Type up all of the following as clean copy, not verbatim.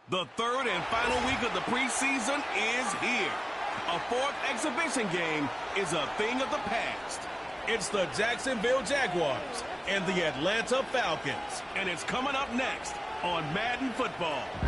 The third and final week of the preseason is here. A fourth exhibition game is a thing of the past. It's the Jacksonville Jaguars and the Atlanta Falcons. And it's coming up next on Madden Football. A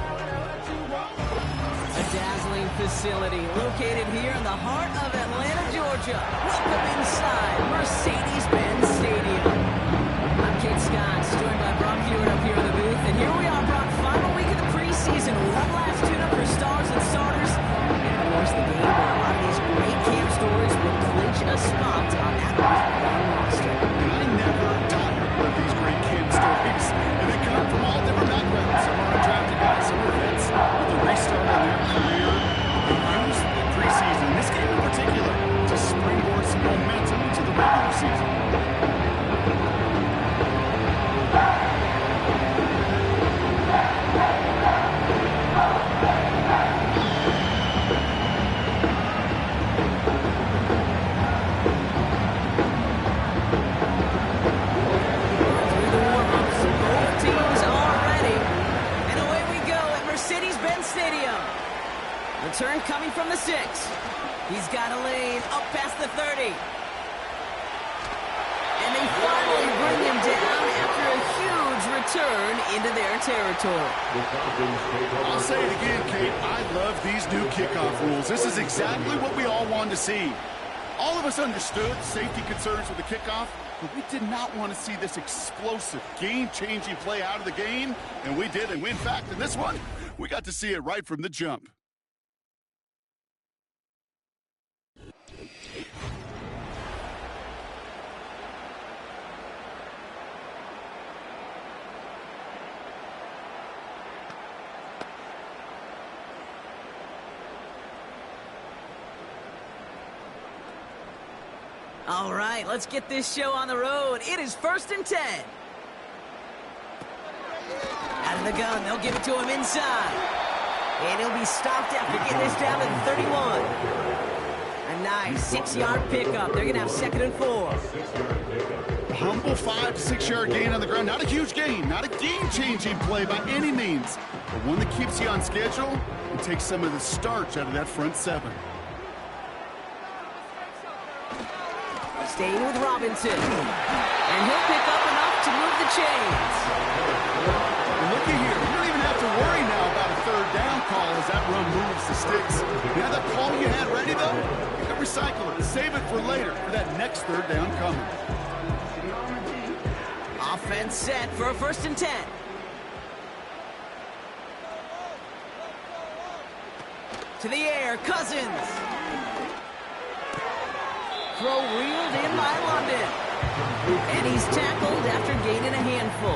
dazzling facility located here in the heart of Atlanta, Georgia. Welcome inside Mercedes-Benz Stadium. I'm Kate Scott, joined by Brock Hewitt up here in the booth. And here we are, Brock, final week of the preseason. One last tune-up for stars and starters. And of course, the game where a lot of these great camp stories will clinch a spot on that roster. And I never tire of these great camp stories. And they come from all different backgrounds. Some are undrafted guys, some are vets. With the restart of their career, they use the preseason, this game in particular, to springboard some momentum into the regular season. Return coming from the 6. He's got a lane up past the 30. And they finally bring him down after a huge return into their territory. I'll say it again, Kate. I love these new kickoff rules. This is exactly what we all wanted to see. All of us understood safety concerns with the kickoff, but we did not want to see this explosive, game-changing play out of the game, and we did. And in fact, in this one, we got to see it right from the jump. All right, let's get this show on the road. It is 1st and 10. Out of the gun, they'll give it to him inside. And he'll be stopped after getting this down to the 31. A nice 6-yard pickup. They're going to have 2nd and 4. Humble 5 to 6 yard gain on the ground. Not a huge gain, not a game-changing play by any means, but one that keeps you on schedule and takes some of the starch out of that front 7. Staying with Robinson. And he'll pick up enough to move the chains. Looky here. You don't even have to worry now about a 3rd down call as that run moves the sticks. Now that call you had ready, though, you can recycle it. Save it for later for that next 3rd down coming. Offense set for a 1st and 10. To the air, Cousins. Throw reeled in by London. And he's tackled after gaining a handful.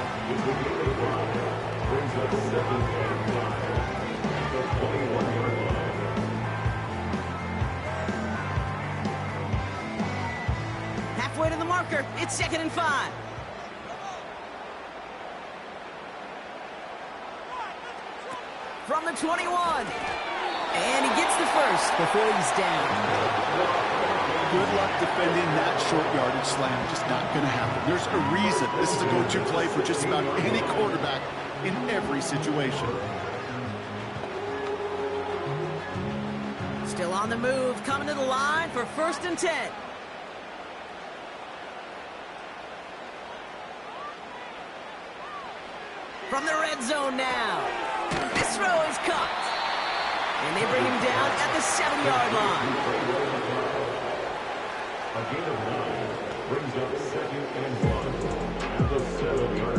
Halfway to the marker. It's 2nd and 5. From the 21. And he gets the first before he's down. Good luck defending that short yardage slam. Just not going to happen. There's a reason this is a go-to play for just about any quarterback in every situation. Still on the move, coming to the line for 1st and 10. From the red zone now. This throw is caught. And they bring him down at the 7-yard line. A gain of 9 brings up 2nd and 1 at the 7-yard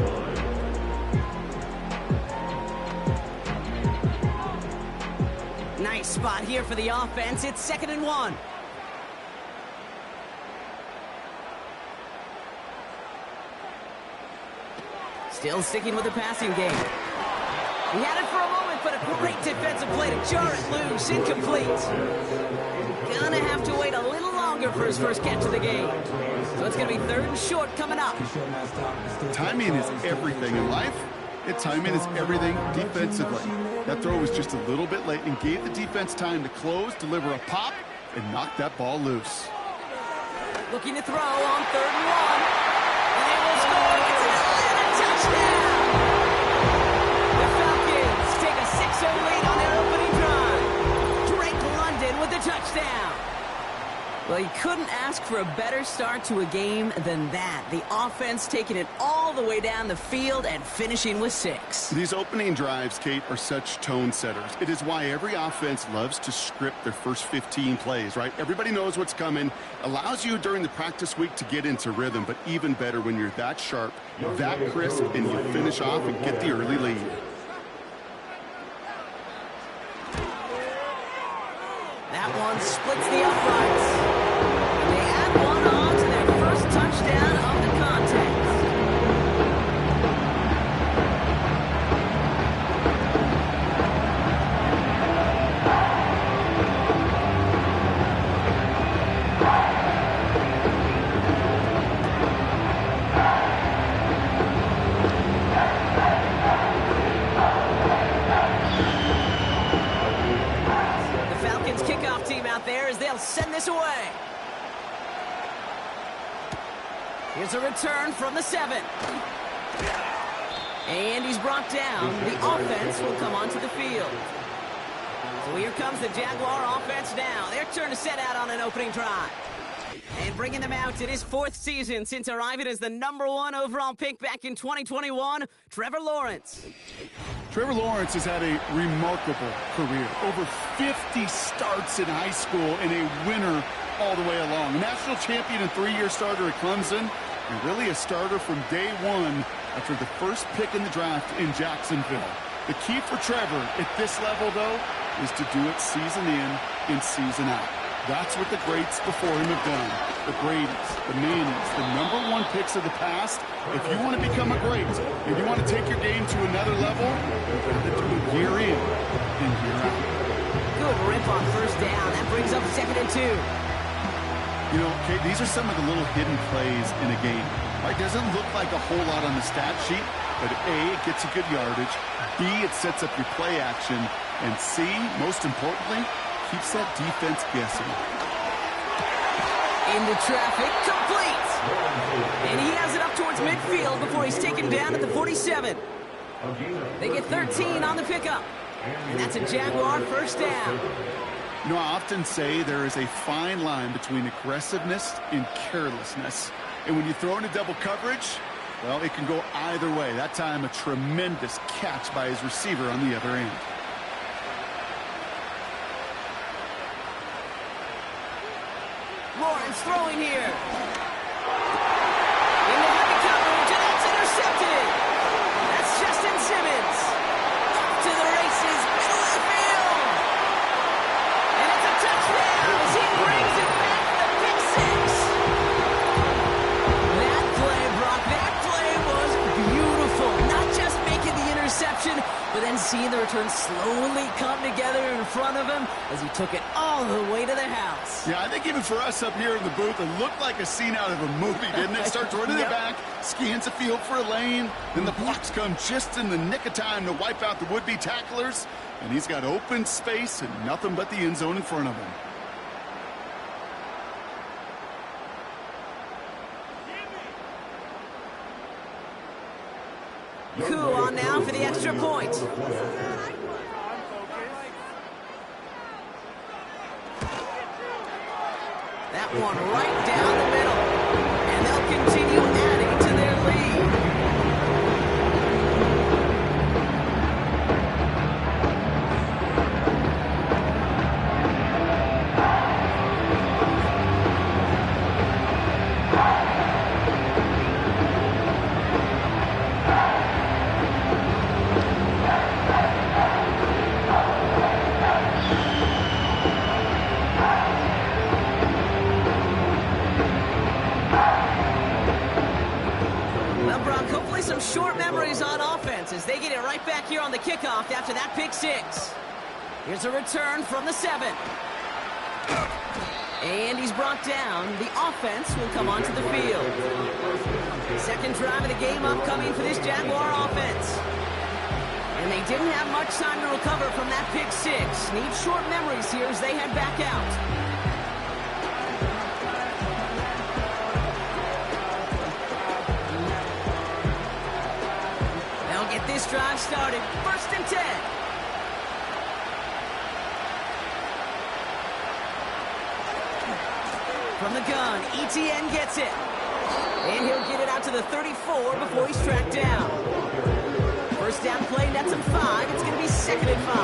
line. Nice spot here for the offense. It's 2nd and 1. Still sticking with the passing game. He had it for a moment, but a great defensive play to jar it loose. Incomplete. Gonna have to wait a little longer for his first catch of the game. So it's going to be 3rd and short coming up. Timing is everything in life, and timing is everything defensively. That throw was just a little bit late and gave the defense time to close, deliver a pop, and knock that ball loose. Looking to throw on 3rd and 1. And they will score. It's an Atlanta touchdown. The Falcons take a 6-0 Well, you couldn't ask for a better start to a game than that. The offense taking it all the way down the field and finishing with 6. These opening drives, Kate, are such tone setters. It is why every offense loves to script their first 15 plays, right? Everybody knows what's coming. Allows you during the practice week to get into rhythm, but even better when you're that sharp, that crisp, and you finish off and get the early lead. That one splits the uprights. They add one on to their first touchdown of the contest. They'll send this away. Here's a return from the 7. And he's brought down. The offense will come onto the field. So here comes the Jaguar offense now. Their turn to set out on an opening drive. And bringing them out in his 4th season since arriving as the #1 overall pick back in 2021, Trevor Lawrence. Trevor Lawrence has had a remarkable career. Over 50 starts in high school and a winner all the way along. National champion and 3-year starter at Clemson, and really a starter from day one after the first pick in the draft in Jacksonville. The key for Trevor at this level, though, is to do it season in and season out. That's what the greats before him have done. The Brady's, the Mannings, the #1 picks of the past. If you want to become a great, if you want to take your game to another level, you've got to do it year in and year out. Good rip on first down. That brings up 2nd and 2. You know, Kate, these are some of the little hidden plays in a game. It doesn't look like a whole lot on the stat sheet, but A, it gets you good yardage. B, it sets up your play action. And C, most importantly, keeps that defense guessing. Into traffic, complete. And he has it up towards midfield before he's taken down at the 47. They get 13 on the pickup. And that's a Jaguar first down. You know, I often say there is a fine line between aggressiveness and carelessness. And when you throw into double coverage, well, it can go either way. That time, a tremendous catch by his receiver on the other end. Lawrence throwing here. In the heavy coverage, and that's intercepted. That's Justin Simmons. Off to the races, middle of the field. And it's a touchdown as he brings it back for the pick 6. That play, Brock, that play was beautiful. Not just making the interception, but then seeing the return slowly come together in front of him as he took it all the way to the house. Yeah, I think even for us up here in the booth, it looked like a scene out of a movie, didn't it? Starts running it back, scans the field for a lane, then the blocks come just in the nick of time to wipe out the would-be tacklers, and he's got open space and nothing but the end zone in front of him. Coup on now for the extra point. That one right down the middle. And they'll continue adding to their lead. Some short memories on offense as they get it right back here on the kickoff after that pick 6. Here's a return from the 7. And he's brought down. The offense will come onto the field. Second drive of the game upcoming for this Jaguar offense. And they didn't have much time to recover from that pick 6. Need short memories here as they head back out. Get this drive started. 1st and 10. From the gun, ETN gets it. And he'll get it out to the 34 before he's tracked down. First down play, nets him 5. It's going to be 2nd and 5.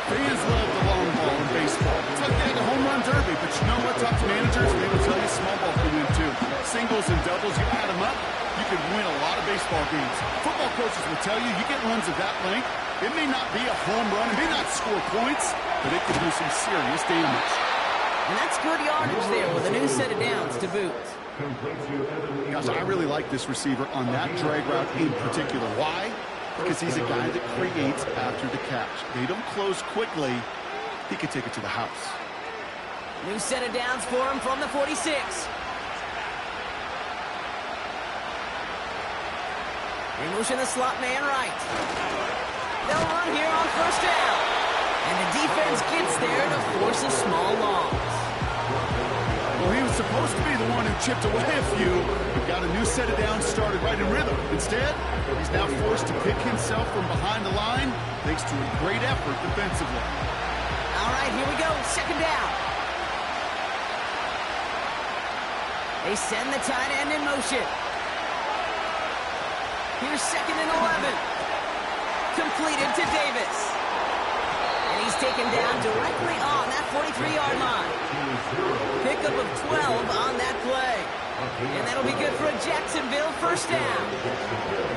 Fans love the long ball in baseball. It's like getting a home run derby, but you know what? Talk to managers, they will tell you small ball can win too. Singles and doubles, you add them up, you can win a lot of baseball games. Football coaches will tell you, you get runs of that length, it may not be a home run, it may not score points, but it can do some serious damage. And that's good yardage there with a new set of downs to boot. Gosh, I really like this receiver on that drag route in particular. Why? Because he's a guy that creates after the catch. They don't close quickly. He could take it to the house. New set of downs for him from the 46. They motion the slot man right. They'll run here on first down. And the defense gets there to force a small loss. Well, he was supposed to be the one who chipped away a few, but got a new set of downs started right in rhythm. Instead, he's now forced to pick himself from behind the line thanks to a great effort defensively. All right, here we go. 2nd down. They send the tight end in motion. Here's 2nd and 11. Completed to Davis. And he's taken down directly on that 43-yard line. Pickup of 12 on that play. And that'll be good for a Jacksonville first down.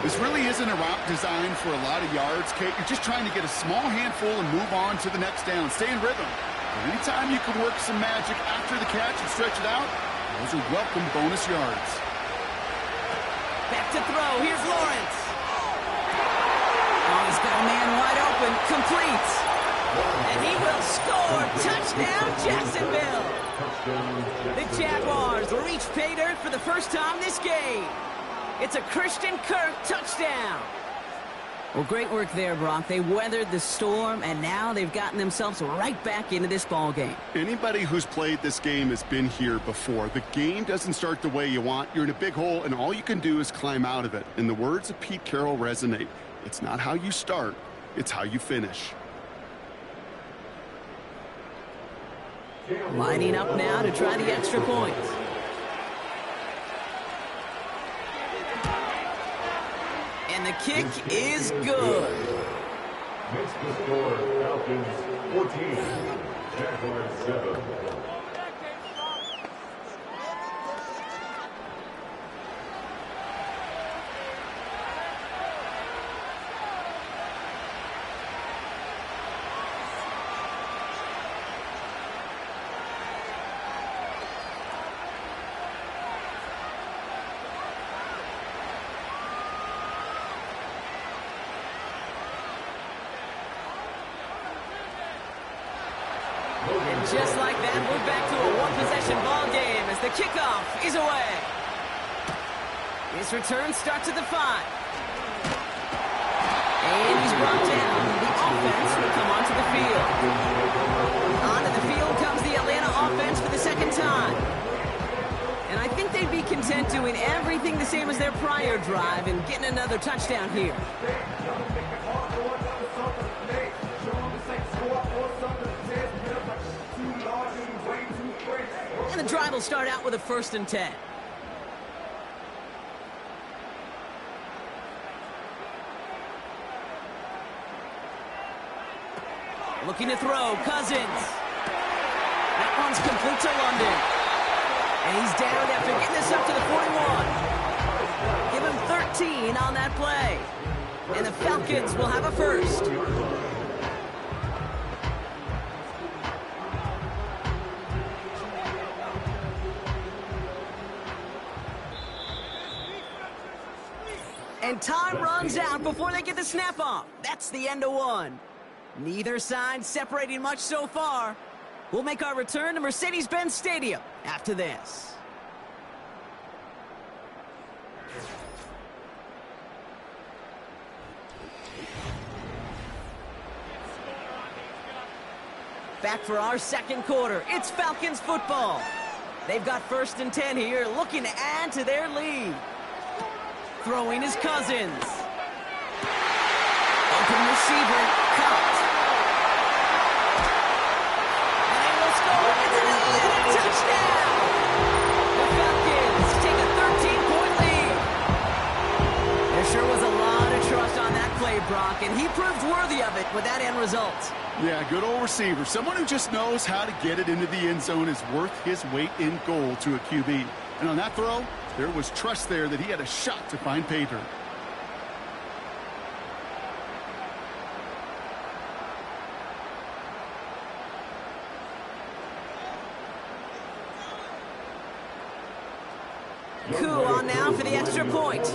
This really isn't a route designed for a lot of yards, Kate. You're just trying to get a small handful and move on to the next down. Stay in rhythm. But anytime you can work some magic after the catch and stretch it out, those are welcome bonus yards. Back to throw. Here's Lawrence. Oh, he's got a man wide open. Complete. And he will score. Touchdown, Jacksonville. The Jaguars reach pay dirt for the first time this game. It's a Christian Kirk touchdown. Well, great work there, Brock. They weathered the storm, and now they've gotten themselves right back into this ball game. Anybody who's played this game has been here before. The game doesn't start the way you want. You're in a big hole, and all you can do is climb out of it. And the words of Pete Carroll resonate. It's not how you start, it's how you finish. Lining up now to try the extra point. And the kick is good. Makes the score Falcons 14, Jaguars 7. And just like that, we're back to a one-possession ball game as the kickoff is away. His return starts at the 5. And he's brought down. The offense will come onto the field. Onto the field comes the Atlanta offense for the 2nd time. And I think they'd be content doing everything the same as their prior drive and getting another touchdown here. And the drive will start out with a 1st and 10. Looking to throw, Cousins. That one's complete to London. And he's down after getting this up to the 41. Give him 13 on that play. And the Falcons will have a first. And time runs out before they get the snap off. That's the end of one. Neither side separating much so far. We'll make our return to Mercedes-Benz Stadium after this. Back for our 2nd quarter. It's Falcons football. They've got 1st and 10 here, looking to add to their lead. Throwing his Cousins. Open receiver, caught. And they will score. It's an Atlanta touchdown. play, Brock, and he proved worthy of it with that end result. Yeah, good old receiver. Someone who just knows how to get it into the end zone is worth his weight in gold to a QB. And on that throw, there was trust there that he had a shot to find pay dirt. Cool on now for the extra point.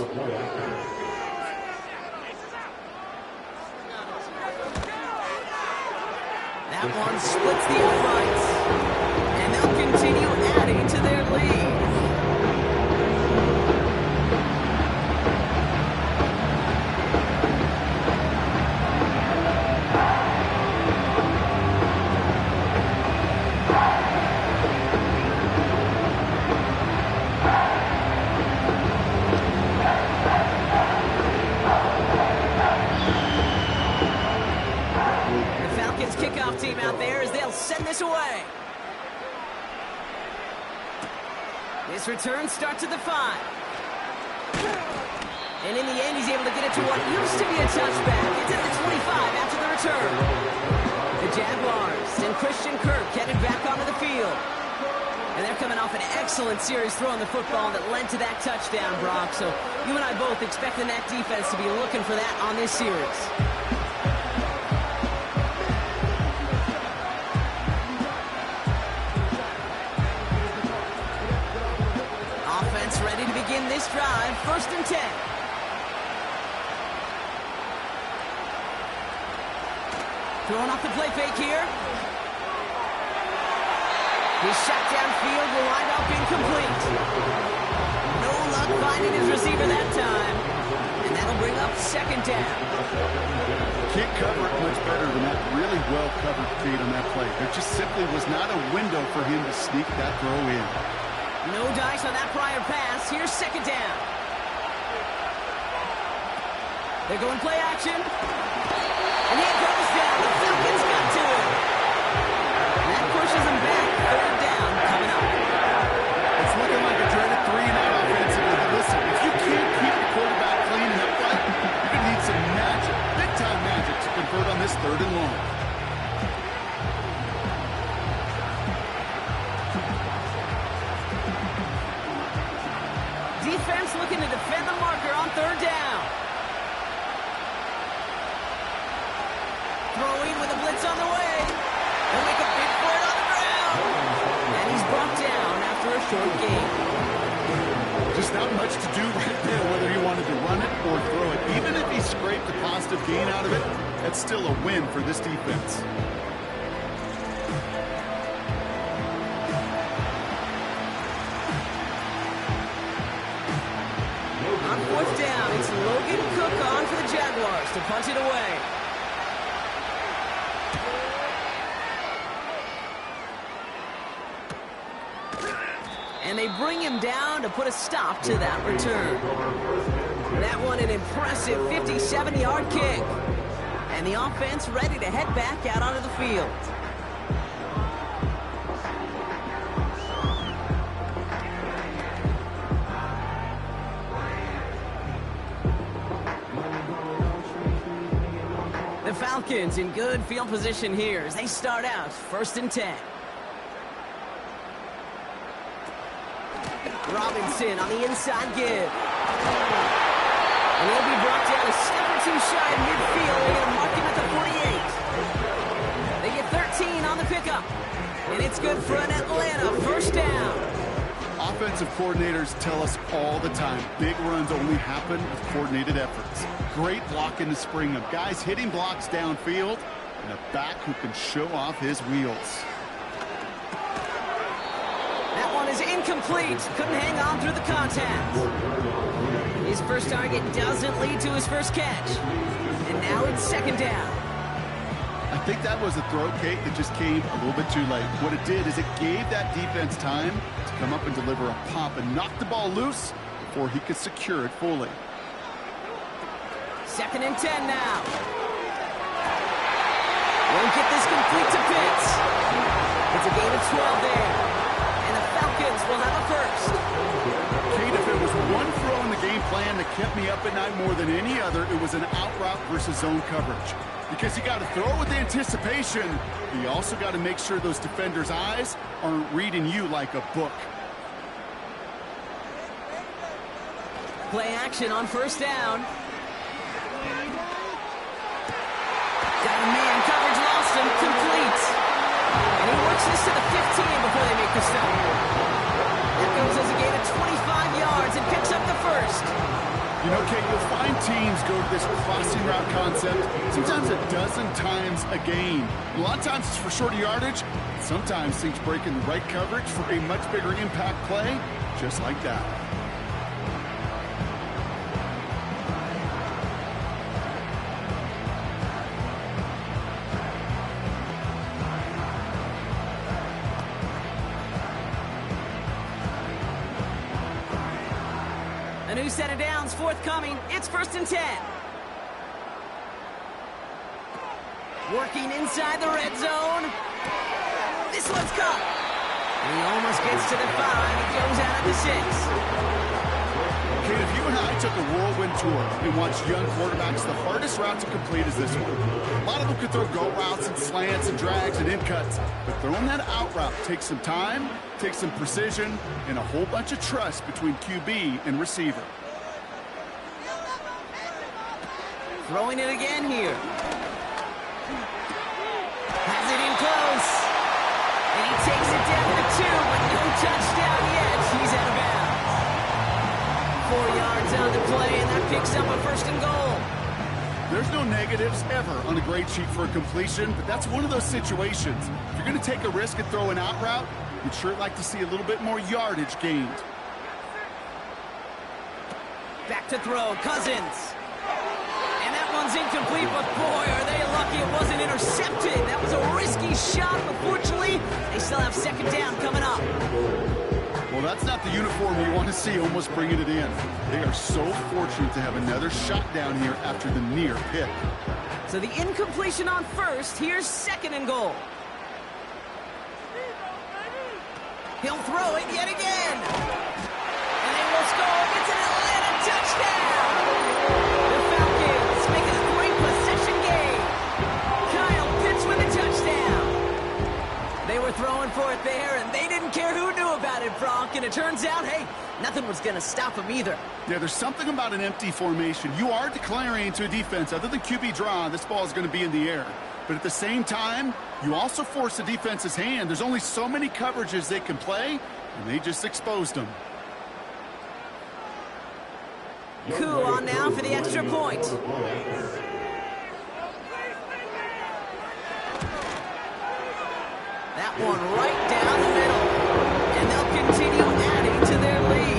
That one splits the uprights. And they'll continue adding to their lead. Team out there as they'll send this away. This return starts at the 5. And in the end, he's able to get it to what used to be a touchback. It's at the 25 after the return. The Jaguars and Christian Kirk headed back onto the field. And they're coming off an excellent series throwing the football that led to that touchdown, Brock. So you and I both expecting that defense to be looking for that on this series. Ready to begin this drive, 1st and 10. Throwing off the play fake here. His shot downfield will wind up incomplete. No luck finding his receiver that time. And that'll bring up 2nd down. Can't cover it much better than that really well-covered feed on that play. There just simply was not a window for him to sneak that throw in. No dice on that prior pass. Here's 2nd down. They're going play action. And he goes down. The Falcons got to him. And that pushes him back. 3rd down coming up. It's looking like a dreaded 3-and-out offensively. But listen, if you can't keep the quarterback clean in that fight, you're going to need some magic, big-time magic to convert on this 3rd and long. Defense looking to defend the marker on 3rd down. Throwing with a blitz on the way. They'll make a big for it on the ground. And he's brought down after a short gain. Just not much to do right there, whether he wanted to run it or throw it. Even if he scraped a positive gain out of it, that's still a win for this defense. On 4th down, it's Logan Cook on for the Jaguars to punt it away. And they bring him down to put a stop to that return. That one an impressive 57-yard kick. And the offense ready to head back out onto the field. The Falcons in good field position here as they start out 1st and 10. Robinson on the inside give. And he'll be brought down a step or 2 shy of midfield. They're going to mark him at the 48. They get 13 on the pickup. And it's good for an Atlanta 1st down. Offensive coordinators tell us all the time, big runs only happen with coordinated efforts. Great blocking to spring them. Guys hitting blocks downfield, and a back who can show off his wheels. That one is incomplete. Couldn't hang on through the contact. His first target doesn't lead to his first catch. And now it's 2nd down. I think that was a throw, Kate, that just came a little bit too late. What it did is it gave that defense time to come up and deliver a pop and knock the ball loose before he could secure it fully. 2nd and 10 now. Won't get this complete to Pitts. It's a gain of 12 there. And the Falcons will have a 1st. Kate, if there was one throw in the game plan that kept me up at night more than any other, it was an out route versus zone coverage. Because you got to throw with anticipation, but you also got to make sure those defenders' eyes aren't reading you like a book. Play action on first down. Got a man, coverage lost him, complete. And he works this to the 15 before they make the stop. That goes as a gain of 25 yards and picks up the first. You know, Kate, you'll find teams go to this crossing route concept sometimes a dozen times a game. A lot of times it's for shorter yardage. Sometimes things break in the right coverage for a much bigger impact play, just like that. A new set of downs forthcoming. It's 1st and 10. Working inside the red zone. This one's caught. And he almost gets to the 5. It goes out at the 6. Kate, if you and I took a whirlwind tour and watched young quarterbacks, the hardest route to complete is this one. A lot of them could throw go routes and slants and drags and in cuts, but throwing that out route takes some time, takes some precision, and a whole bunch of trust between QB and receiver. Throwing it again here. Has it in close. And he takes it down to 2, but no touchdown yet. He's out of bounds. 4 yards on the play, and that picks up a 1st and goal. There's no negatives ever on a grade sheet for a completion, but that's one of those situations. If you're going to take a risk and throw an out route, you'd sure like to see a little bit more yardage gained. Back to throw, Cousins. And that one's incomplete, but boy, are they lucky it wasn't intercepted. That was a risky shot, but fortunately, they still have 2nd down coming up. Well, that's not the uniform you want to see almost bringing it in. They are so fortunate to have another shot down here after the near pick. So the incompletion on 1st, here's 2nd and goal. He'll throw it yet again. And they will score. It's an Atlanta touchdown. The Falcons make it a 3-possession game. Kyle Pitts with a touchdown. They were throwing for it there, and they didn't care who knew about it, Brock. And it turns out, hey, nothing was going to stop them either. Yeah, there's something about an empty formation. You are declaring to a defense, other than QB draw, this ball is going to be in the air. But at the same time, you also force the defense's hand. There's only so many coverages they can play, and they just exposed them. Coup on now for the extra point. That one right down the middle. And they'll continue adding to their lead.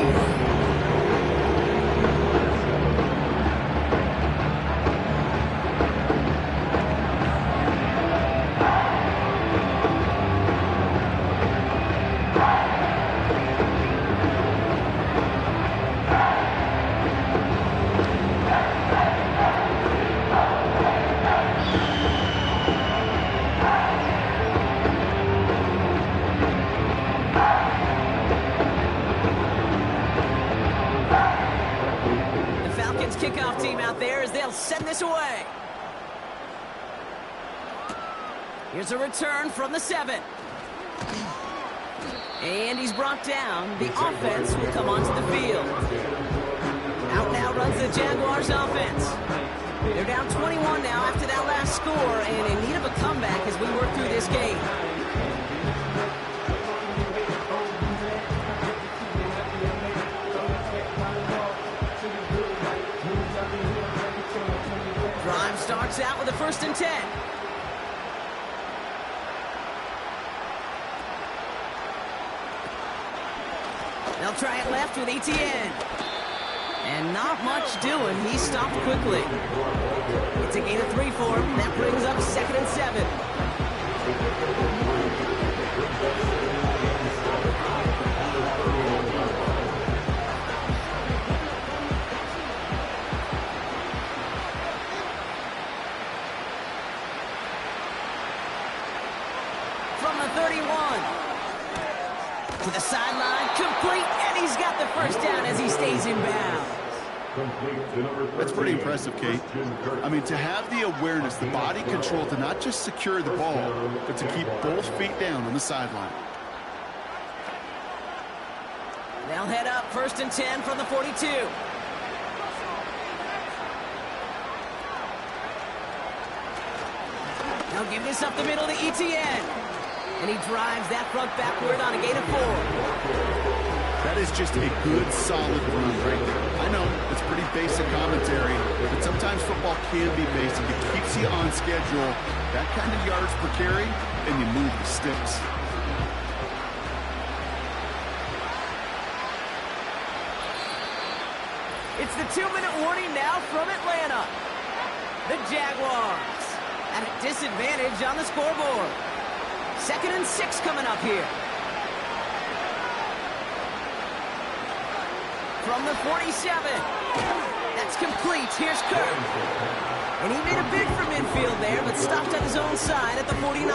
Kickoff team out there as they'll send this away. Here's a return from the 7. And he's brought down. The offense will come onto the field. Out now runs the Jaguars offense. They're down 21 now after that last score and in need of a comeback as we work through this game. Starts out with a 1st and 10. They'll try it left with Etienne. And not much doing. He stopped quickly. It's a gain of 3 for him. That brings up 2nd and 7. From the 31. To the sideline, complete, and he's got the 1st down as he stays in bounds. That's pretty impressive, Kate. I mean, to have the awareness, the body control to not just secure the ball, but to keep both feet down on the sideline. They'll head up 1st and 10 from the 42. They'll give this up the middle to ETN. And he drives that front backward on a gain of 4. That is just a good, solid run right there. I know, it's pretty basic commentary, but sometimes football can be basic. It keeps you on schedule. That kind of yards per carry, and you move the sticks. It's the 2-minute warning now from Atlanta. The Jaguars at a disadvantage on the scoreboard. 2nd and 6 coming up here. From the 47. That's complete. Here's Kirk. And he made a bid for midfield there, but stopped on his own side at the 49.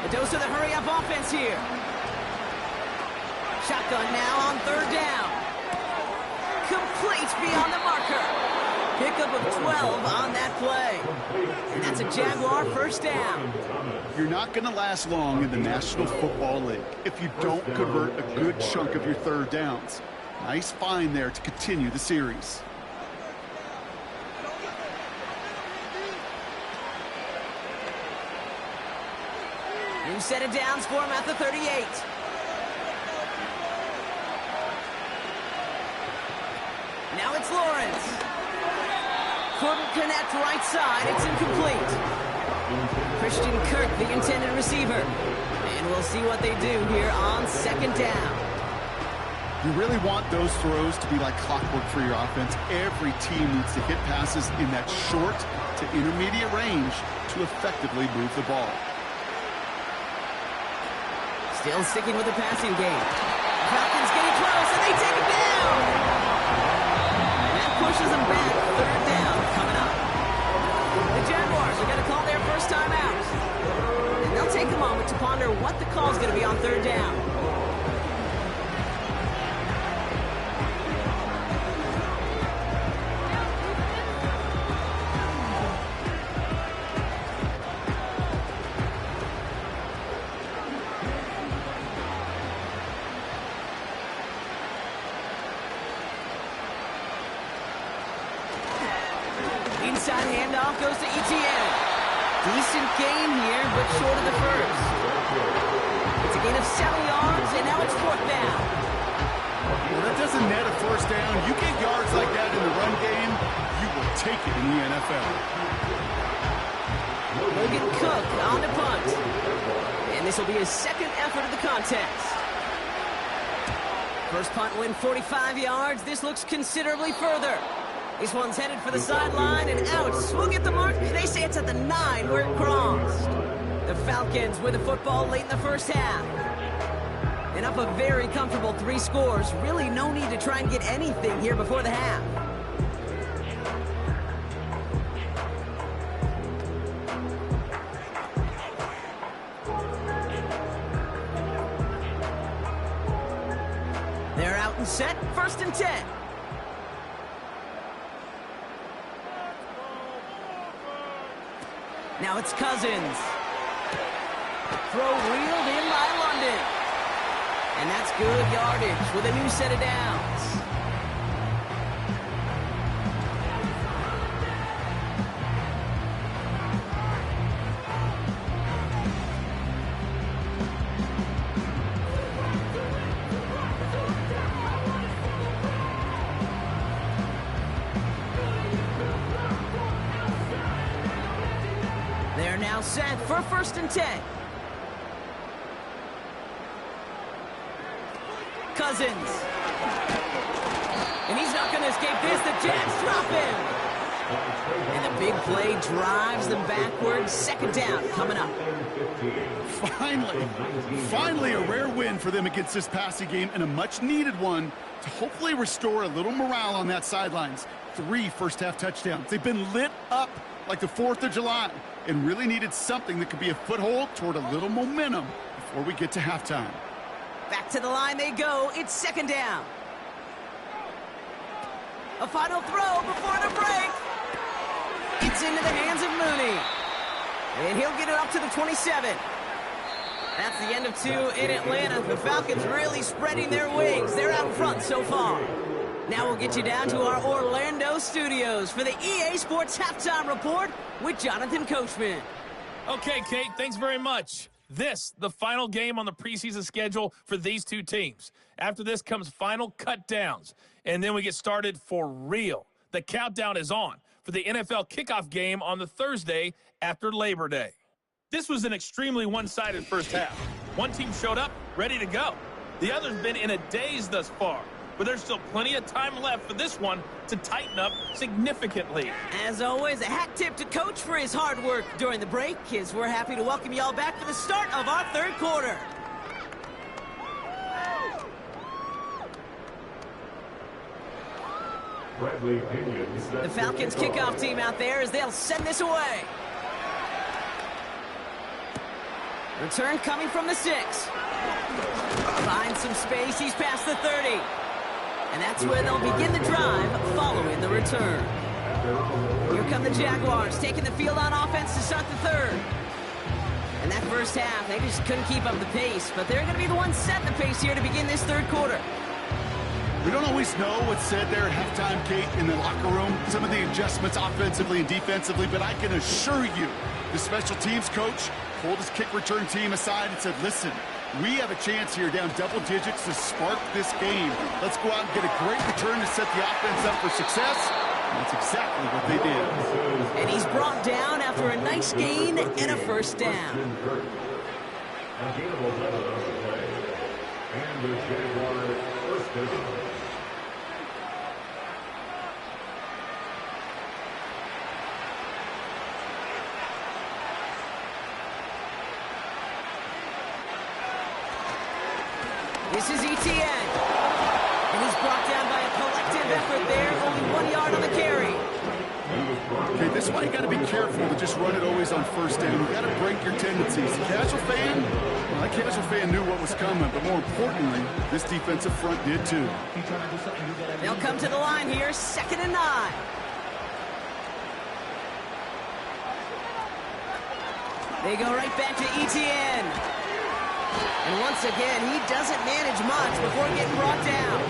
A dose of the hurry-up offense here. Shotgun now on 3rd down. Complete beyond the marker. Pickup of 12 on that play. And that's a Jaguar 1st down. You're not going to last long in the National Football League if you don't convert a good chunk of your 3rd downs. Nice find there to continue the series. New set of downs for him at the 38. Now it's Lawrence. Couldn't connect right side. It's incomplete. Christian Kirk, the intended receiver. And we'll see what they do here on 2nd down. You really want those throws to be like clockwork for your offense. Every team needs to hit passes in that short to intermediate range to effectively move the ball. Still sticking with the passing game. Falcons getting close, and they take it down. And that pushes them back. 3rd down coming up. The Jaguars are going to call their first time out. And they'll take a moment to ponder what the call is going to be on 3rd down. Inside handoff goes to ETN. Decent gain here, but short of the 1st. It's a gain of 7 yards, and now it's 4th down. Well, that doesn't net a 1st down. You get yards like that in the run game, you will take it in the NFL. Logan Cook on the punt. And this will be his 2nd effort of the contest. First punt win 45 yards. This looks considerably further. This one's headed for the sideline and out. Swung at the mark. They say it's at the 9 where it crossed. The Falcons with the football late in the 1st half. And up a very comfortable 3 scores. Really no need to try and get anything here before the half. They're out and set. 1st and 10. Now it's Cousins. Throw wheeled in by London. And that's good yardage with a new set of downs. They're now set for 1st and 10. Cousins. And he's not going to escape this. The Jags drop him. And the big play drives them backwards. 2nd down coming up. Finally a rare win for them against this passing game, and a much-needed one to hopefully restore a little morale on that sidelines. 3 first-half touchdowns. They've been lit up like the 4th of July, and really needed something that could be a foothold toward a little momentum before we get to halftime. Back to the line they go. It's 2nd down. A final throw before the break. It's into the hands of Mooney. And he'll get it up to the 27. That's the end of 2 in Atlanta. The Falcons really spreading their wings. They're out in front so far. Now we'll get you down to our Orlando studios for the EA Sports Halftime Report with Jonathan Coachman. Okay, Kate, thanks very much. This, the final game on the preseason schedule for these two teams. After this comes final cut downs, and then we get started for real. The countdown is on for the NFL kickoff game on the Thursday after Labor Day. This was an extremely one-sided first half. One team showed up, ready to go. The other's been in a daze thus far, but there's still plenty of time left for this one to tighten up significantly. As always, a hat tip to Coach for his hard work during the break, as we're happy to welcome you all back for the start of our 3rd quarter. The Falcons kickoff team out there as they'll send this away. Return coming from the 6. Finds some space. He's past the 30. And that's where they'll begin the drive following the return. Here come the Jaguars taking the field on offense to start the 3rd. And that first half, they just couldn't keep up the pace. But they're going to be the ones setting the pace here to begin this 3rd quarter. We don't always know what's said there at halftime, Kate, in the locker room. Some of the adjustments offensively and defensively, but I can assure you the special teams coach pulled his kick return team aside and said, listen, we have a chance here down double digits to spark this game. Let's go out and get a great return to set the offense up for success. And that's exactly what they did. And he's brought down after a nice gain and a first down. And the Jaguars first down. This is Etienne. And he's brought down by a collective effort there. Only 1 yard on the carry. Okay, this is why you got to be careful to just run it always on first down. You got to break your tendencies. The casual fan, well, that casual fan knew what was coming, but more importantly, this defensive front did too. They'll come to the line here, 2nd and 9. They go right back to Etienne. And once again, he doesn't manage much before getting brought down.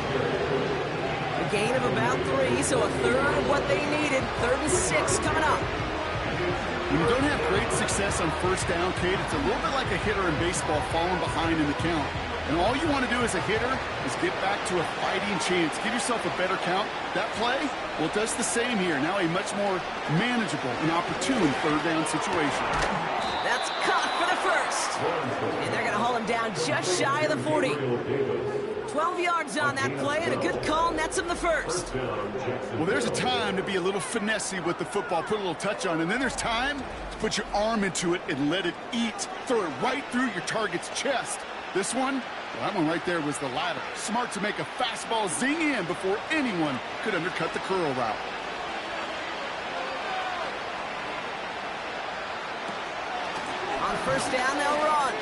A gain of about 3, so a 1/3 of what they needed. 3rd and 6 coming up. When you don't have great success on first down, Kate, it's a little bit like a hitter in baseball falling behind in the count. And all you want to do as a hitter is get back to a fighting chance. Give yourself a better count. That play, well, it does the same here. Now a much more manageable and opportune 3rd down situation. That's caught for the 1st. And they're going to haul him down just shy of the 40. 12 yards on that play, and a good call nets him the 1st. Well, there's a time to be a little finessey with the football, put a little touch on it. And then there's time to put your arm into it and let it eat. Throw it right through your target's chest. This one, well, that one right there was the latter. Smart to make a fastball zing in before anyone could undercut the curl route. On first down, they'll run.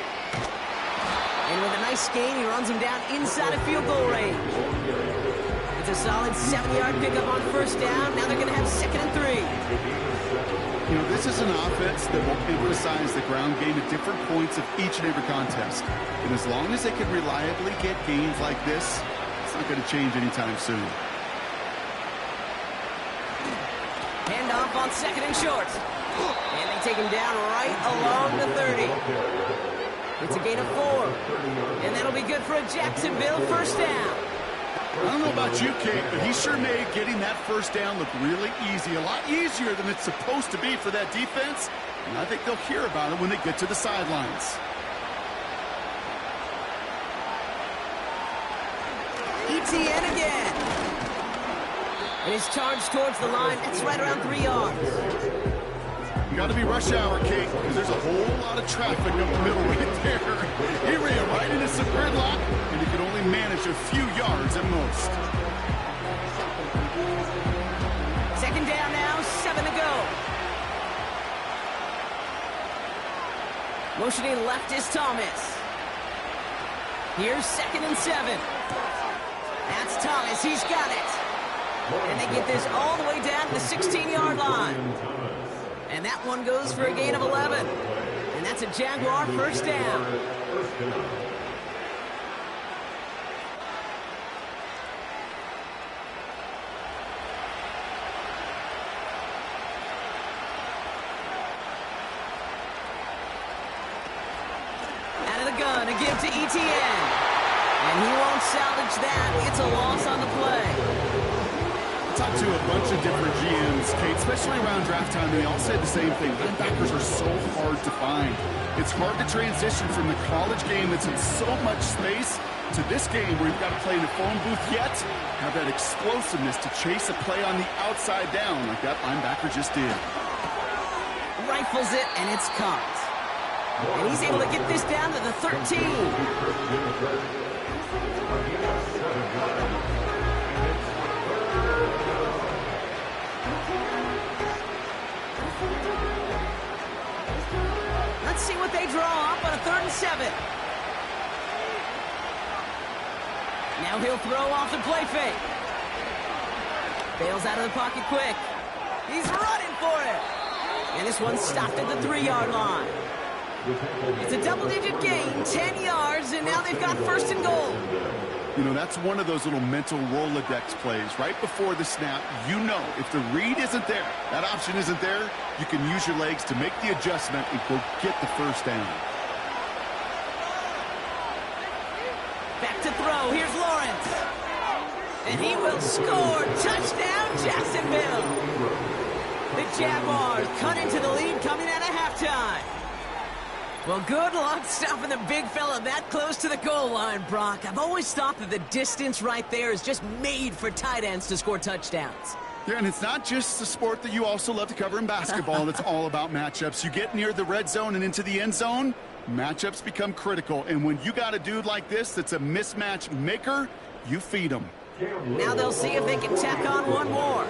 And with a nice gain, he runs him down inside of field goal range. It's a solid 7-yard pickup on first down. Now they're going to have 2nd and 3. You know, this is an offense that will emphasize the ground game at different points of each and every contest. And as long as they can reliably get gains like this, it's not going to change anytime soon. Handoff on 2nd and short. And they take him down right along the 30. It's a gain of 4. And that'll be good for a Jacksonville first down. I don't know about you, Kate, but he sure made getting that first down look really easy. A lot easier than it's supposed to be for that defense. And I think they'll hear about it when they get to the sidelines. Etienne again. And he's charged towards the line. That's right around 3 yards. You got to be rush hour, Kate, because there's a whole lot of traffic up the middle right there. He ran right into some gridlock, and he could only manage a few yards at most. 2nd down now, 7 to go. Motioning left is Thomas. Here's 2nd and 7. That's Thomas. He's got it. And they get this all the way down to the 16-yard line. And that one goes for a gain of 11. And that's a Jaguar first down. Out of the gun to give to Etienne. And he won't salvage that. It's a loss on the play. I talked to a bunch of different GMs, Kate, especially around draft time, and they all said the same thing. Linebackers are so hard to find. It's hard to transition from the college game that's in so much space to this game where you've got to play in a phone booth yet have that explosiveness to chase a play on the outside down like that linebacker just did. Rifles it, and it's caught. And he's able to get this down to the 13. Let's see what they draw up on a 3rd and 7. Now he'll throw off the play fake. Bails out of the pocket quick. He's running for it. And this one's stopped at the 3-yard line. It's a double-digit gain, 10 yards, and now they've got 1st and goal. You know, that's one of those little mental Rolodex plays. Right before the snap, you know if the read isn't there, that option isn't there, you can use your legs to make the adjustment and go get the first down. Back to throw. Here's Lawrence. And he will score. Touchdown, Jacksonville. The Jaguars cut into the lead coming out of halftime. Well, good luck stopping the big fella that close to the goal line, Brock. I've always thought that the distance right there is just made for tight ends to score touchdowns. Yeah, and it's not just the sport that you also love to cover in basketball. It's all about matchups. You get near the red zone and into the end zone, matchups become critical. And when you got a dude like this that's a mismatch maker, you feed him. Now they'll see if they can tack on one more.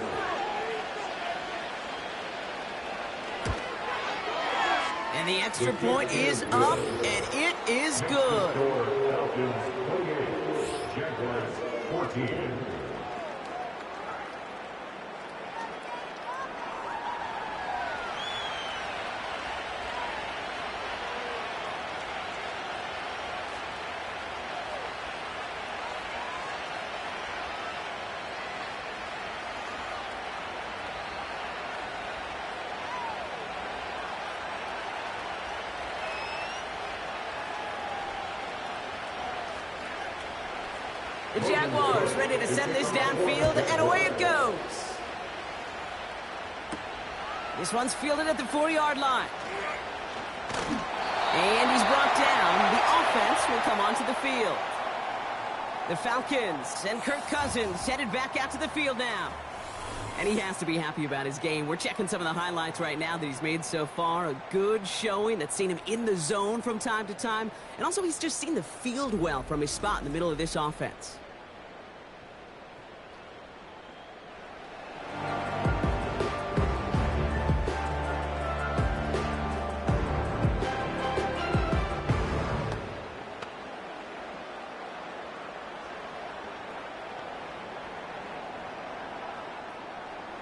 And the extra point is up, and it is good. Falcons 28, Jaguars 14. The Jaguars ready to send this downfield, and away it goes. This one's fielded at the 4-yard line. And he's brought down. The offense will come onto the field. The Falcons and Kirk Cousins headed back out to the field now. And he has to be happy about his game. We're checking some of the highlights right now that he's made so far. A good showing that's seen him in the zone from time to time. And also he's just seen the field well from his spot in the middle of this offense.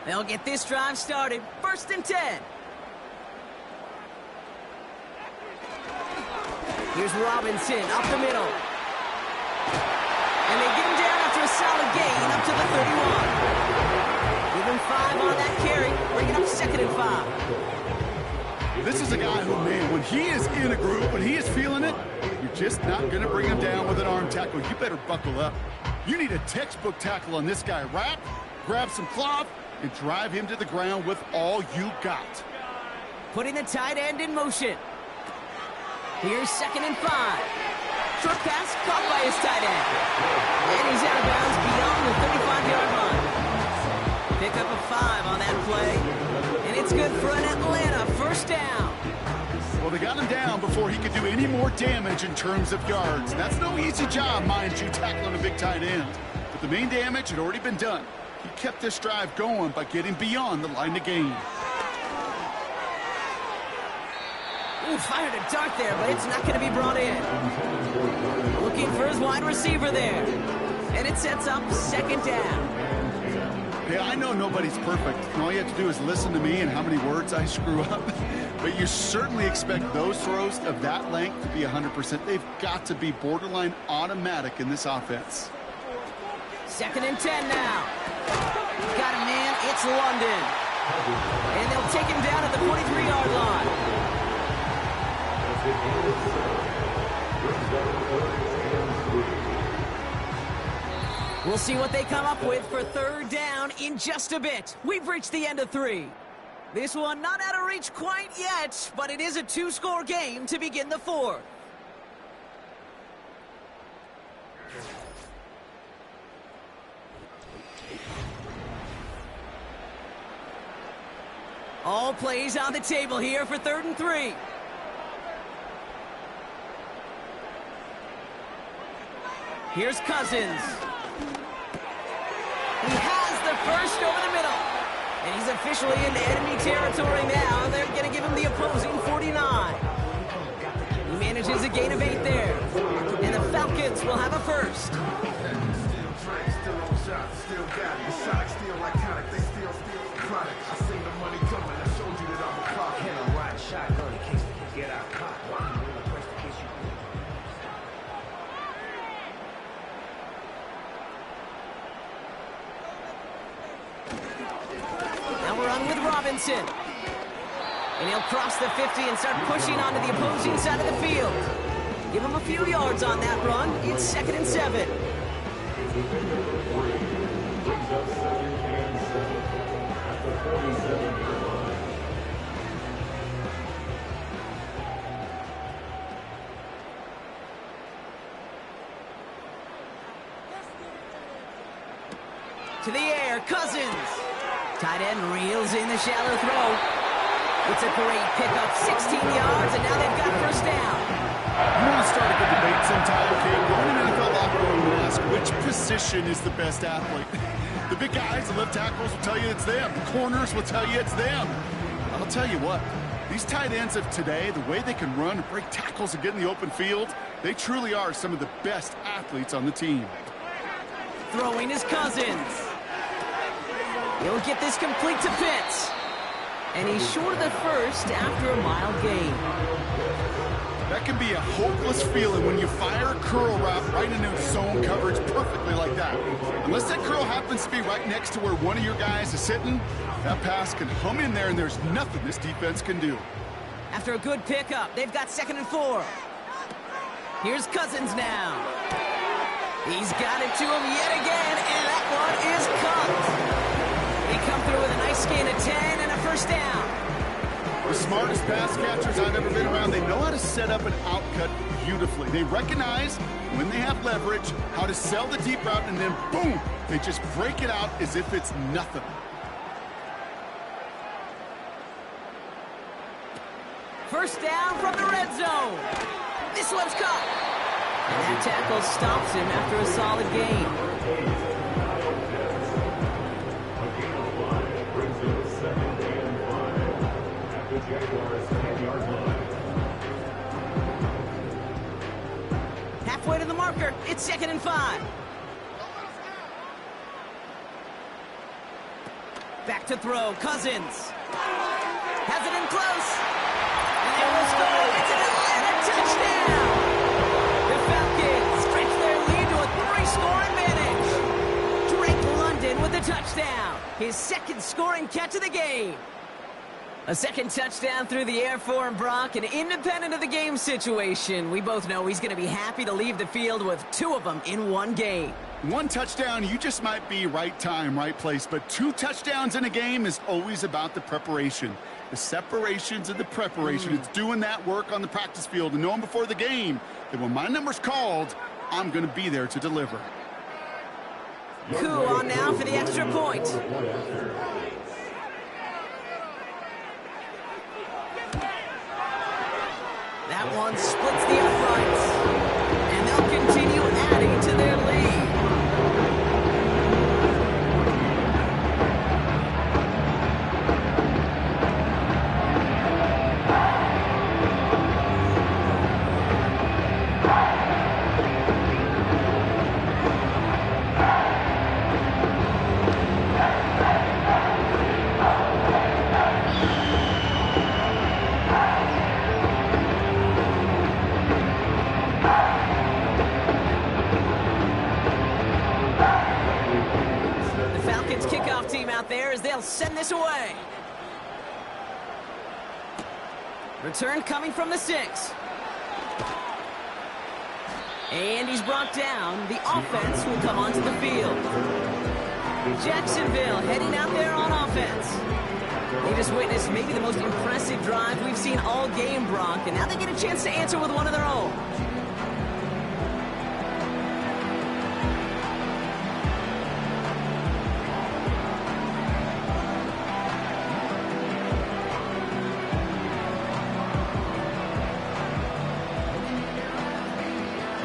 They'll get this drive started. 1st and 10. Here's Robinson up the middle. And they get him down after a solid gain up to the 31. Give him 5 on that carry. Bring it up 2nd and 5. This is a guy who, man, when he is in a group, when he is feeling it, you're just not going to bring him down with an arm tackle. You better buckle up. You need a textbook tackle on this guy. Wrap, grab some cloth, and drive him to the ground with all you got. Putting the tight end in motion. Here's 2nd and 5. Short pass caught by his tight end. And he's out of bounds beyond the 35-yard line. Pick up a 5 on that play. And it's good for an Atlanta first down. Well, they got him down before he could do any more damage in terms of yards. That's no easy job, mind you, tackling a big tight end. But the main damage had already been done. He kept this drive going by getting beyond the line of game. Ooh, fired a dart there, but it's not going to be brought in. Looking for his wide receiver there. And it sets up second down. Hey, I know nobody's perfect. All you have to do is listen to me and how many words I screw up. But you certainly expect those throws of that length to be 100%. They've got to be borderline automatic in this offense. 2nd and 10 now. Got a man, it's London. And they'll take him down at the 43-yard line. We'll see what they come up with for 3rd down in just a bit. We've reached the end of 3. This one not out of reach quite yet, but it is a 2-score game to begin the 4th. All plays on the table here for 3rd and 3. Here's Cousins. He has the first over the middle. And he's officially into enemy territory now. They're going to give him the opposing 49. He manages a gain of 8 there. And the Falcons will have a first. Now we're on with Robinson. And he'll cross the 50 and start pushing onto the opposing side of the field. Give him a few yards on that run. It's 2nd and 7. To the air, Cousins. Tight end reels in the shallow throw. It's a great pickup, 16 yards, and now they've got first down. You want to start a good debate sometime, okay? Go in an NFL locker room and ask which position is the best athlete. The big guys, the left tackles will tell you it's them. The corners will tell you it's them. I'll tell you what, these tight ends of today, the way they can run and break tackles and get in the open field, they truly are some of the best athletes on the team. Throwing his Cousins. He'll get this complete to Pitts. And he's short of the first after a mile gain. That can be a hopeless feeling when you fire a curl route right into zone coverage perfectly like that. Unless that curl happens to be right next to where one of your guys is sitting, that pass can hum in there and there's nothing this defense can do. After a good pickup, they've got 2nd and 4. Here's Cousins now. He's got it to him yet again, and that one is caught. They come through with a nice gain of 10 and a first down. The smartest pass catchers I've ever been around, they know how to set up an outcut beautifully. They recognize when they have leverage, how to sell the deep route, and then boom, they just break it out as if it's nothing. First down from the red zone. This one's caught. And that tackle stops him after a solid gain. Halfway to the marker, it's 2nd and 5. Back to throw, Cousins. Has it in close. And they will score. It's an Atlanta touchdown. The Falcons stretch their lead to a 3-score advantage. Drake London with a touchdown. His 2nd scoring catch of the game. A 2nd touchdown through the air for him, Brock, and independent of the game situation, we both know he's going to be happy to leave the field with 2 of them in one game. 1 touchdown, you just might be right time, right place, but 2 touchdowns in a game is always about the preparation. The separations and the preparation. It's doing that work on the practice field and knowing before the game that when my number's called, I'm going to be there to deliver. Coup on now for the extra point. That one splits the uprights, and they'll continue adding to their lead. Falcons kickoff team out there as they'll send this away. Return coming from the 6. And he's brought down. The offense will come onto the field. Jacksonville heading out there on offense. They just witnessed maybe the most impressive drive we've seen all game, Brock, and now they get a chance to answer with one of their own.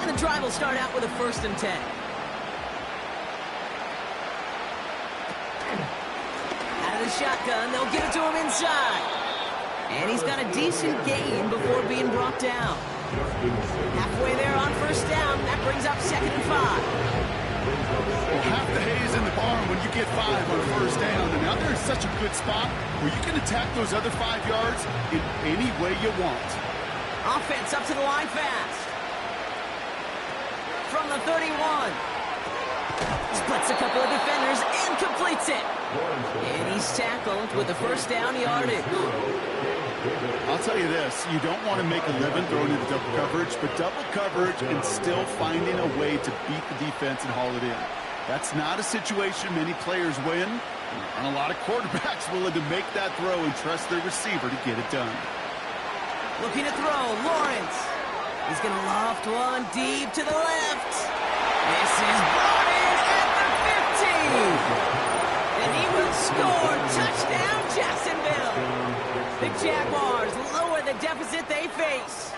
And the drive will start out with a 1st and 10. Shotgun, they'll get it to him inside. And he's got a decent gain before being brought down. Halfway there on 1st down, that brings up 2nd and 5. Well, half the hay is in the barn when you get 5 on 1st down. And now they're in such a good spot where you can attack those other 5 yards in any way you want. Offense up to the line fast. From the 31. Splits a couple of defenders and completes it. And he's tackled with the 1st down yardage. I'll tell you this, you don't want to make a living throwing into double coverage, but double coverage and still finding a way to beat the defense and haul it in. That's not a situation many players win, and a lot of quarterbacks willing to make that throw and trust their receiver to get it done. Looking to throw, Lawrence. He's going to loft one deep to the left. This is brought in at the 15. And he will score. Touchdown, Jacksonville. The Jaguars lower the deficit they face.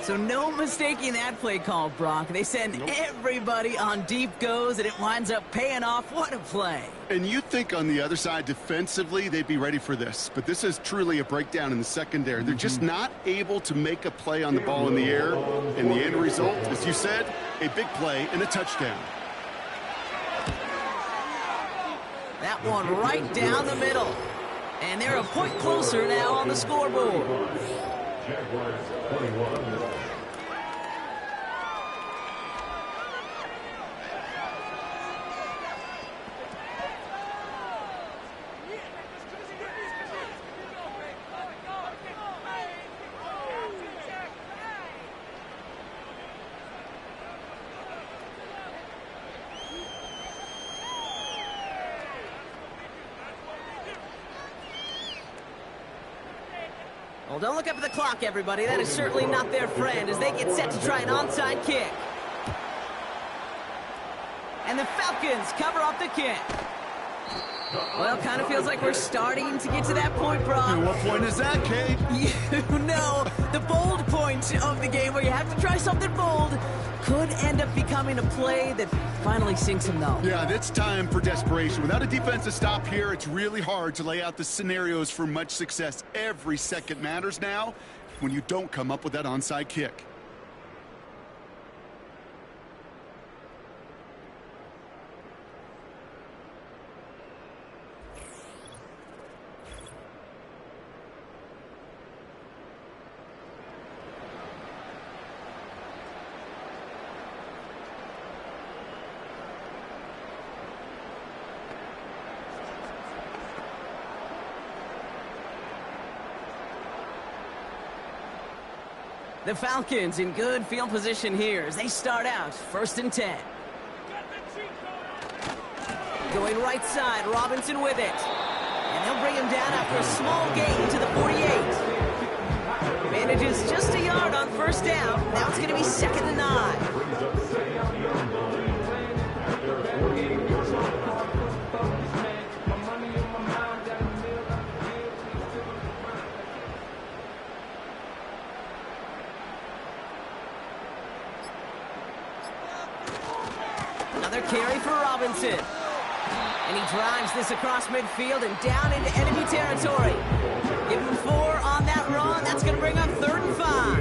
So no mistaking that play call, Brock. They send everybody on deep goes, and it winds up paying off. What a play. And you'd think on the other side defensively they'd be ready for this. But this is truly a breakdown in the secondary. They're just not able to make a play on the ball in the air. And the end result, as you said, a big play and a touchdown. That one right down the middle. And they're a point closer now on the scoreboard. Jaguars 21. Well, don't look up at the clock, everybody. That is certainly not their friend as they get set to try an onside kick. And the Falcons cover up the kick. Well, kind of feels like we're starting to get to that point, Brock. And what point is that, Kate? You know, the bold point of the game where you have to try something bold could end up becoming a play that finally sinks him, though. Yeah, it's time for desperation. Without a defensive stop here, it's really hard to lay out the scenarios for much success. Every second matters now when you don't come up with that onside kick. The Falcons in good field position here as they start out 1st and 10. Going right side, Robinson with it. And they'll bring him down after a small gain to the 48. Manages just a yard on 1st down. Now it's going to be 2nd and 9. Another carry for Robinson. And he drives this across midfield and down into enemy territory. Give him 4 on that run. That's going to bring up 3rd and 5.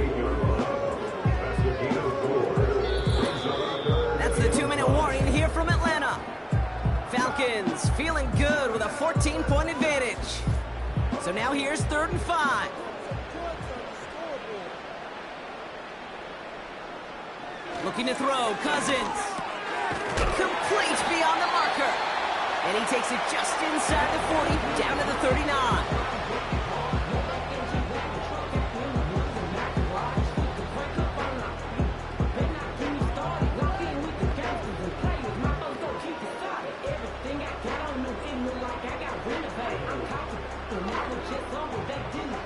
That's the 2-minute warning here from Atlanta. Falcons feeling good with a 14-point advantage. So now here's 3rd and 5. Looking to throw, Cousins. Complete beyond the marker. And he takes it just inside the 40, down to the 39.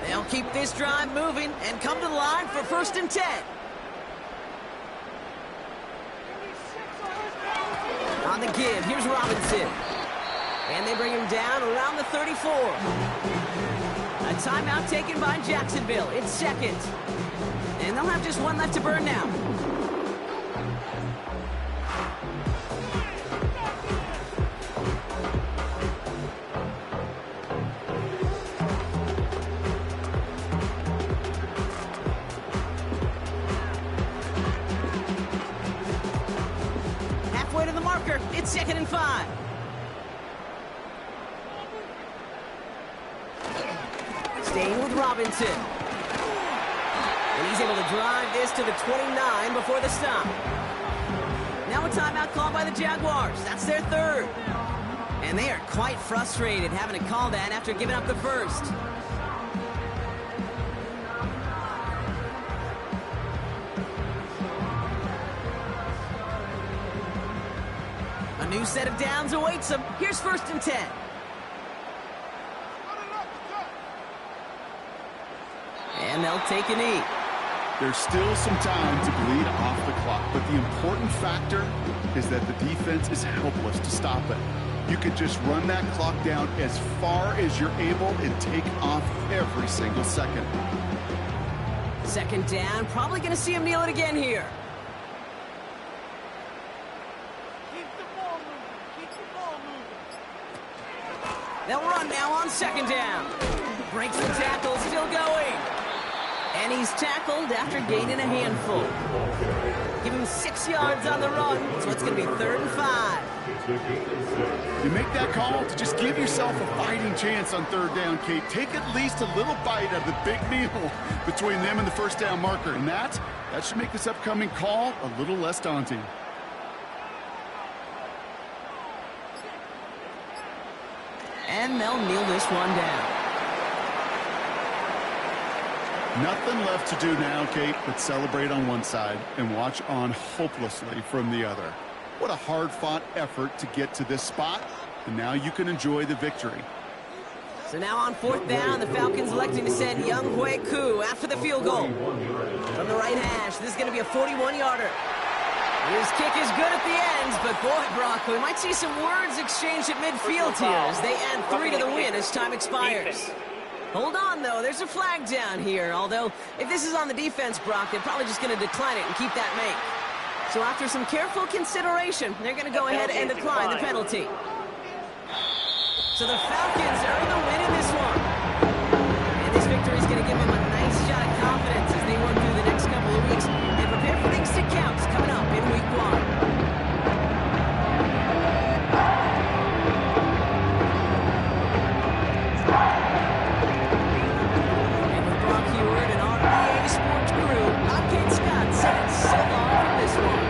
They'll keep this drive moving and come to the line for 1st and 10. On the give, here's Robinson. And they bring him down around the 34. A timeout taken by Jacksonville. It's 2nd. And they'll have just one left to burn now. Halfway to the marker. It's 2nd and 5. Staying with Robinson. And he's able to drive this to the 29 before the stop. Now a timeout called by the Jaguars. That's their 3rd. And they are quite frustrated having to call that after giving up the first. A new set of downs awaits them. Here's 1st and 10. And they'll take a knee. There's still some time to bleed off the clock, but the important factor is that the defense is helpless to stop it. You could just run that clock down as far as you're able and take off every single second. 2nd down, probably going to see him kneel it again here. They'll run now on 2nd down. Breaks the tackle, still going. And he's tackled after gaining a handful. Give him 6 yards on the run, so it's going to be 3rd and 5. You make that call to just give yourself a fighting chance on 3rd down, Kate. Take at least a little bite of the big meal between them and the 1st down marker. And that should make this upcoming call a little less daunting. And they'll kneel this one down. Nothing left to do now, Kate, but celebrate on one side and watch on hopelessly from the other. What a hard-fought effort to get to this spot, and now you can enjoy the victory. So now on 4th down, the Falcons electing to send Young Hui Koo after the field goal. From the right hash, this is going to be a 41-yarder. His kick is good at the ends, but boy, Brock, we might see some words exchanged at midfield here as they add 3 to the win as time expires. Hold on, though. There's a flag down here, although if this is on the defense, Brock, they're probably just going to decline it and keep that make. So after some careful consideration, they're going to go ahead and decline the penalty. So the Falcons earn the win in this one. And this victory is going to give them a nice shot of confidence as they work through the next couple of weeks and prepare for things to count coming up in Week 1. Sports crew, I'm Kate Scott, saying so long from this one.